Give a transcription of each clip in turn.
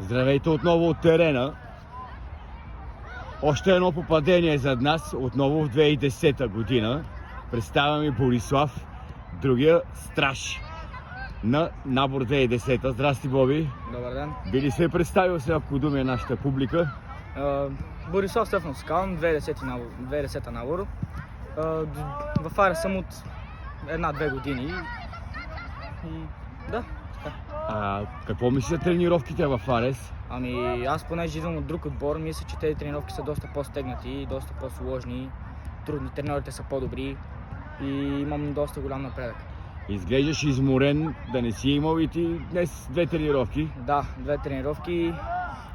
Здравейте отново от терена. Още едно попадение зад нас, отново в 2010 година. Представяме Борислав, другия страж на набор 2010. Здрасти, Боби. Добър ден. Би ли се представил с няколко думи на нашата публика? Борислав Стефанов Скален, 2010 набор. В Арес съм от 1-2 години. И да. Какво мислят тренировките в Арес? Аз понеже идвам от друг отбор, мисля, че тези тренировки са доста по-стегнати, доста по-сложни, трудни, треньорите са по-добри и имам доста голям напредък. Изглеждаш изморен, да не си имал и ти днес 2 тренировки. Да, 2 тренировки,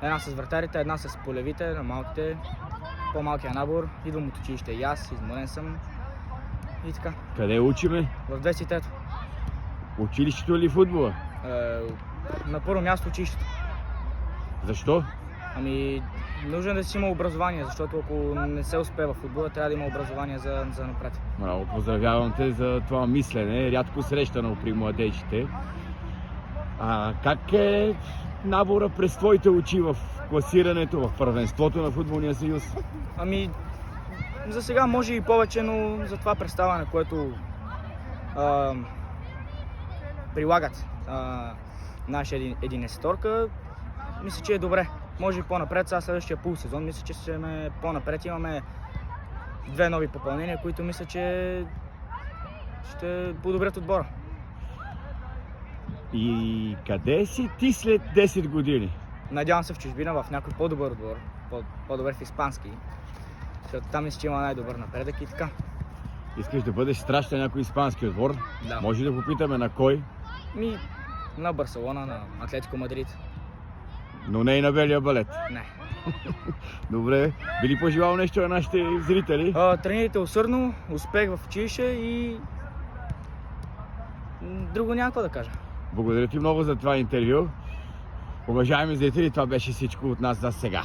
една с вратарите, една с полевите, на малките, по-малкия набор. Идвам от училище и аз, изморен съм и така. Къде учиме? В 23-то. Училището или футбола? На първо място училището. Защо? Нужно е да си има образование, защото ако не се успее в футбола, трябва да има образование за напред. Браво, поздравявам те за това мислене, рядко срещано при младежите. Как е набора през твоите очи в класирането, в първенството на Футболния съюз? За сега може и повече, но за това представяне, което прилагат нашия 11-торка, мисля, че е добре. Може и по-напред, сега следващия полусезон, мисля, че сме по-напред. Имаме 2 нови попълнения, които мисля, че ще подобрят отбора. И къде си ти след 10 години? Надявам се в чужбина, в някой по-добър отбор, по-добър в испански, защото там мисля, че има най-добър напредък и така. Искаш да бъдеш страж на някой испански отбор? Да. Може да попитаме на кой? На Барселона, на Атлетико Мадрид. Но не и на Белия балет. Не. Добре. Би ли пожелал нещо на нашите зрители? Тренирайте усърдно, успех в училище и друго някакво да кажа. Благодаря ти много за това интервю. Уважаеми зрители, това беше всичко от нас за сега.